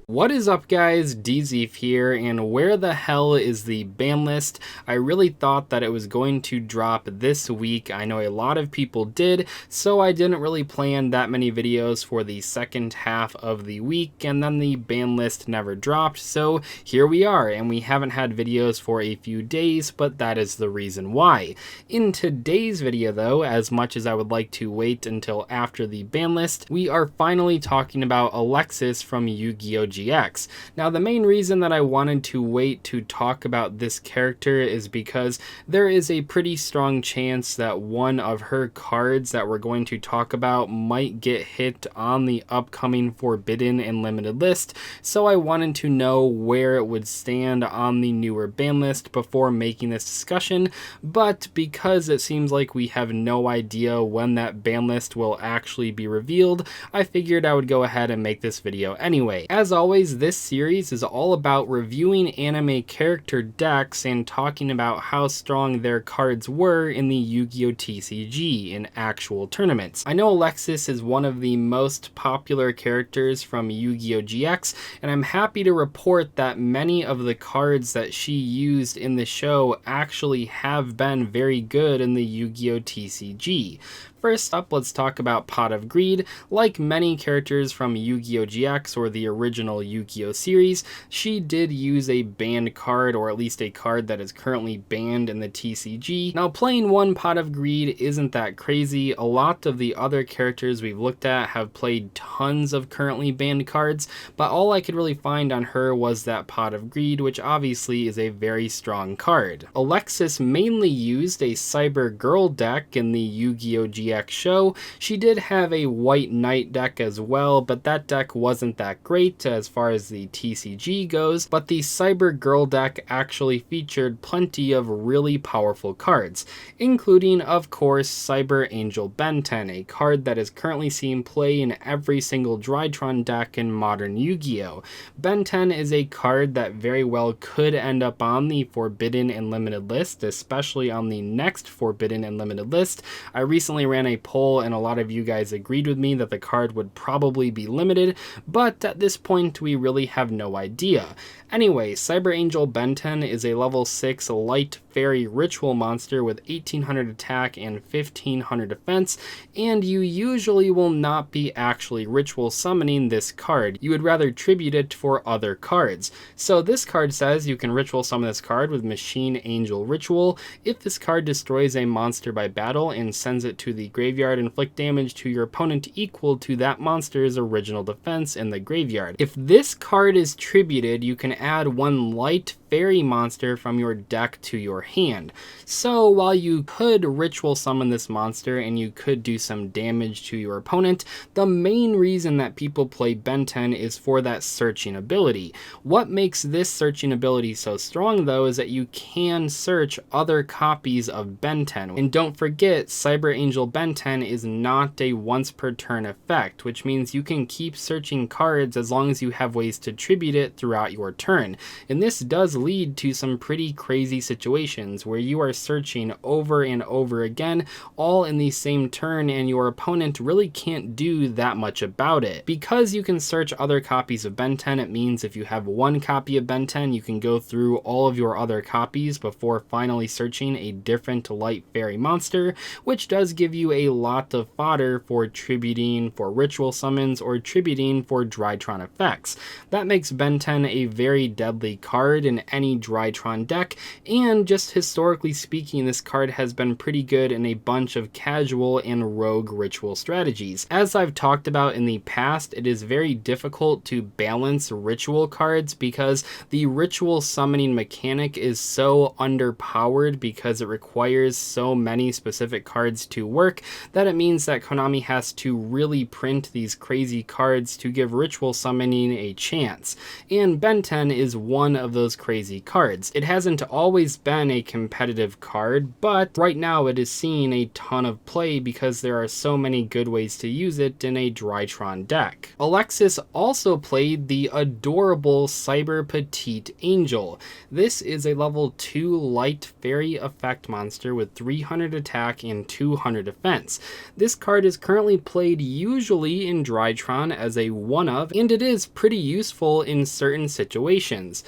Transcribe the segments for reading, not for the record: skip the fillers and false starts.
What is up, guys? Dzeeff here, and where the hell is the ban list? I really thought that it was going to drop this week. I know a lot of people did, so I didn't really plan that many videos for the second half of the week, and then the ban list never dropped, so here we are, and we haven't had videos for a few days, but that is the reason why. In today's video, though, as much as I would like to wait until after the ban list, we are finally talking about Alexis from Yu-Gi-Oh! GX. Now, the main reason that I wanted to wait to talk about this character is because there is a pretty strong chance that one of her cards that we're going to talk about might get hit on the upcoming Forbidden and Limited list, so I wanted to know where it would stand on the newer ban list before making this discussion, but because it seems like we have no idea when that ban list will actually be revealed, I figured I would go ahead and make this video anyway. As always, this series is all about reviewing anime character decks and talking about how strong their cards were in the Yu-Gi-Oh! TCG in actual tournaments. I know Alexis is one of the most popular characters from Yu-Gi-Oh! GX, and I'm happy to report that many of the cards that she used in the show actually have been very good in the Yu-Gi-Oh! TCG. First up, let's talk about Pot of Greed. Like many characters from Yu-Gi-Oh! GX or the original Yu-Gi-Oh! Series, she did use a banned card, or at least a card that is currently banned in the TCG. Now, playing one Pot of Greed isn't that crazy. A lot of the other characters we've looked at have played tons of currently banned cards, but all I could really find on her was that Pot of Greed, which obviously is a very strong card. Alexis mainly used a Cybergirl deck in the Yu-Gi-Oh! GX show. She did have a White Knight deck as well, but that deck wasn't that great as far as the TCG goes, but the Cybergirl deck actually featured plenty of really powerful cards, including, of course, Cyber Angel Ben 10, a card that is currently seen play in every single Drytron deck in modern Yu-Gi-Oh! Ben 10 is a card that very well could end up on the Forbidden and Limited list, especially on the next Forbidden and Limited list. I recently ran a poll and a lot of you guys agreed with me that the card would probably be limited, but at this point we really have no idea. Anyway, Cyber Angel Ben 10 is a level 6 light fairy ritual monster with 1800 attack and 1500 defense, and you usually will not be actually ritual summoning this card. You would rather tribute it for other cards. So this card says you can ritual summon this card with Machine Angel Ritual. If this card destroys a monster by battle and sends it to the graveyard, inflict damage to your opponent equal to that monster's original defense in the graveyard. If this card is tributed, you can add one light fairy monster from your deck to your hand. So while you could ritual summon this monster and you could do some damage to your opponent, the main reason that people play Ben 10 is for that searching ability. What makes this searching ability so strong, though, is that you can search other copies of Ben 10. And don't forget, Cyber Angel Ben 10 is not a once per turn effect, which means you can keep searching cards as long as you have ways to tribute it throughout your turn. And this does lead to some pretty crazy situations where you are searching over and over again, all in the same turn, and your opponent really can't do that much about it. Because you can search other copies of Ben 10, it means if you have one copy of Ben 10, you can go through all of your other copies before finally searching a different light fairy monster, which does give you a lot of fodder for tributing for ritual summons or tributing for Drytron effects. That makes Ben 10 a very deadly card in any Drytron deck, and just historically speaking, this card has been pretty good in a bunch of casual and rogue ritual strategies. As I've talked about in the past, it is very difficult to balance ritual cards because the ritual summoning mechanic is so underpowered because it requires so many specific cards to work that it means that Konami has to really print these crazy cards to give ritual summoning a chance. And Ben 10 is one of those crazy crazy cards. It hasn't always been a competitive card, but right now it is seeing a ton of play because there are so many good ways to use it in a Drytron deck. Alexis also played the adorable Petite Angel. This is a level 2 light fairy effect monster with 300 attack and 200 defense. This card is currently played usually in Drytron as a one-of, and it is pretty useful in certain situations.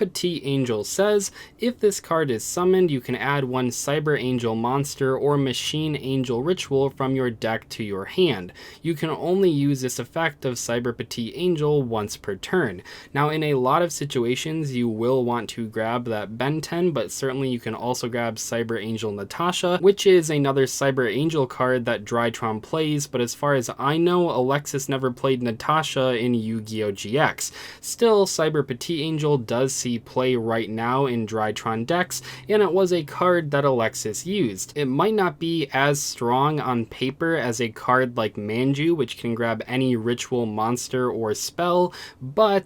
Petite Angel says, if this card is summoned, you can add one Cyber Angel monster or Machine Angel ritual from your deck to your hand. You can only use this effect of Petite Angel once per turn. Now, in a lot of situations, you will want to grab that Ben 10, but certainly you can also grab Cyber Angel Natasha, which is another Cyber Angel card that Drytron plays, but as far as I know, Alexis never played Natasha in Yu-Gi-Oh! GX. Still, Petite Angel does see play right now in Drytron decks, and it was a card that Alexis used. It might not be as strong on paper as a card like Manju, which can grab any ritual monster or spell, but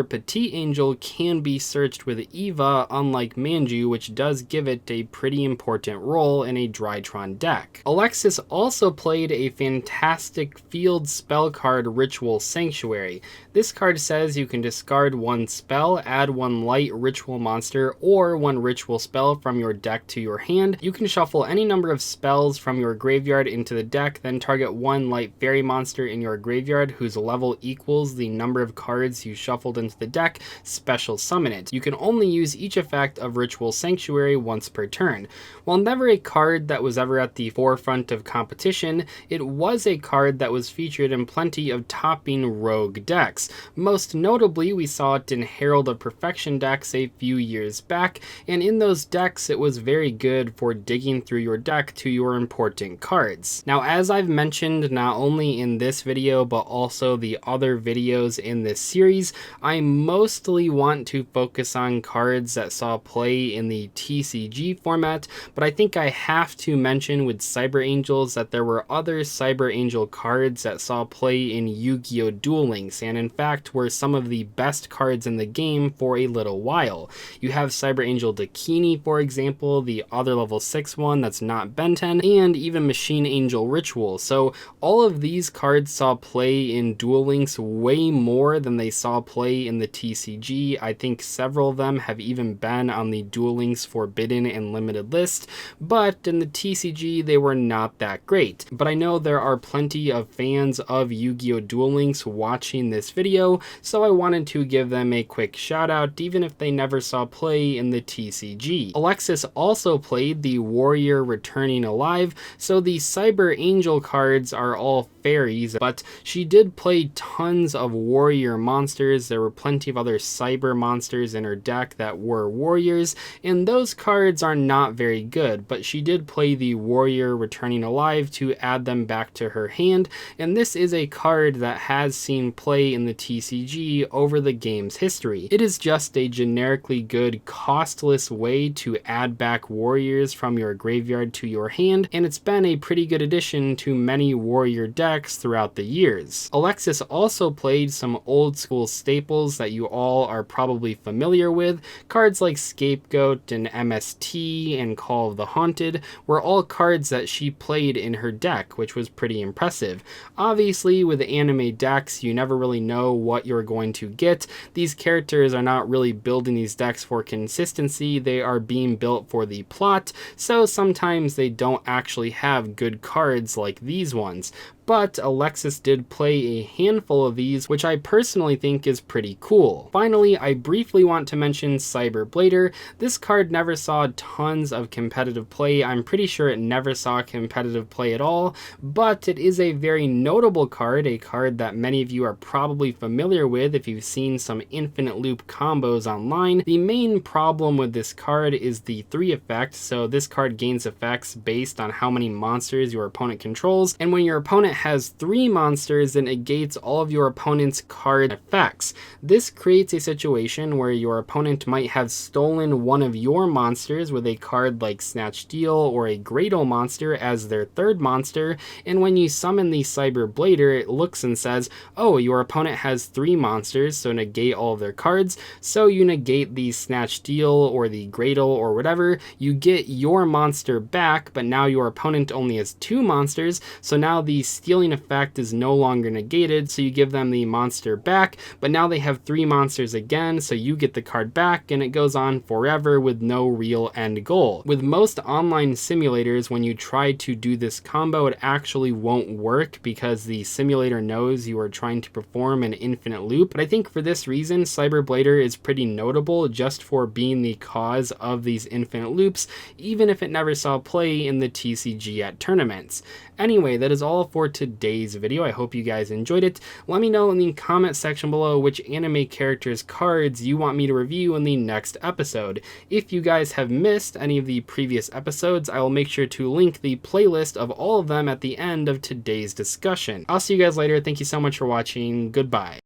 Petite Angel can be searched with Eva, unlike Manju, which does give it a pretty important role in a Drytron deck. Alexis also played a fantastic field spell card, Ritual Sanctuary. This card says you can discard one spell, add one light ritual monster, or one ritual spell from your deck to your hand. You can shuffle any number of spells from your graveyard into the deck, then target one light fairy monster in your graveyard whose level equals the number of cards you shuffled into the deck, special summon it. You can only use each effect of Ritual Sanctuary once per turn. While never a card that was ever at the forefront of competition, it was a card that was featured in plenty of topping rogue decks. Most notably, we saw it in Herald of Perfection decks a few years back, and in those decks it was very good for digging through your deck to your important cards. Now, as I've mentioned not only in this video but also the other videos in this series, I mostly want to focus on cards that saw play in the TCG format, but I think I have to mention with Cyber Angels that there were other Cyber Angel cards that saw play in Yu-Gi-Oh! Duel Links, and in fact were some of the best cards in the game for a little while. You have Cyber Angel Dakini, for example, the other level 6 one that's not Ben 10, and even Machine Angel Ritual. So all of these cards saw play in Duel Links way more than they saw play in the TCG. I think several of them have even been on the Duel Links Forbidden and Limited list, but in the TCG they were not that great. But I know there are plenty of fans of Yu-Gi-Oh! Duel Links watching this video, so I wanted to give them a quick shout out even if they never saw play in the TCG. Alexis also played the Warrior Returning Alive, so the Cyber Angel cards are all fairies, but she did play tons of warrior monsters. There were plenty of other cyber monsters in her deck that were warriors, and those cards are not very good, but she did play the Warrior Returning Alive to add them back to her hand, and this is a card that has seen play in the TCG over the game's history. It is just a generically good, costless way to add back warriors from your graveyard to your hand, and it's been a pretty good addition to many warrior decks throughout the years. Alexis also played some old school staples that you all are probably familiar with. Cards like Scapegoat and MST and Call of the Haunted were all cards that she played in her deck, which was pretty impressive. Obviously, with anime decks, you never really know what you're going to get. These characters are not really building these decks for consistency, they are being built for the plot, so sometimes they don't actually have good cards like these ones. But Alexis did play a handful of these, which I personally think is pretty cool. Finally, I briefly want to mention Cyberblader. This card never saw tons of competitive play. I'm pretty sure it never saw competitive play at all, but it is a very notable card, a card that many of you are probably familiar with if you've seen some infinite loop combos online. The main problem with this card is the 3 effect, so this card gains effects based on how many monsters your opponent controls, and when your opponent has 3 monsters, then it negates all of your opponent's card effects. This creates a situation where your opponent might have stolen one of your monsters with a card like Snatch Steal or a Gradle monster as their 3rd monster, and when you summon the Cyberblader, it looks and says, oh, your opponent has 3 monsters, so negate all of their cards, so you negate the Snatch Steal or the Gradle or whatever, you get your monster back, but now your opponent only has 2 monsters, so now the stealing effect is no longer negated, so you give them the monster back, but now they have 3 monsters again, so you get the card back, and it goes on forever with no real end goal. With most online simulators, when you try to do this combo, it actually won't work because the simulator knows you are trying to perform an infinite loop, but I think for this reason, Cyberblader is pretty notable just for being the cause of these infinite loops, even if it never saw play in the TCG at tournaments. Anyway, that is all for today's video. I hope you guys enjoyed it. Let me know in the comment section below which anime characters' cards you want me to review in the next episode. If you guys have missed any of the previous episodes, I will make sure to link the playlist of all of them at the end of today's discussion. I'll see you guys later. Thank you so much for watching. Goodbye.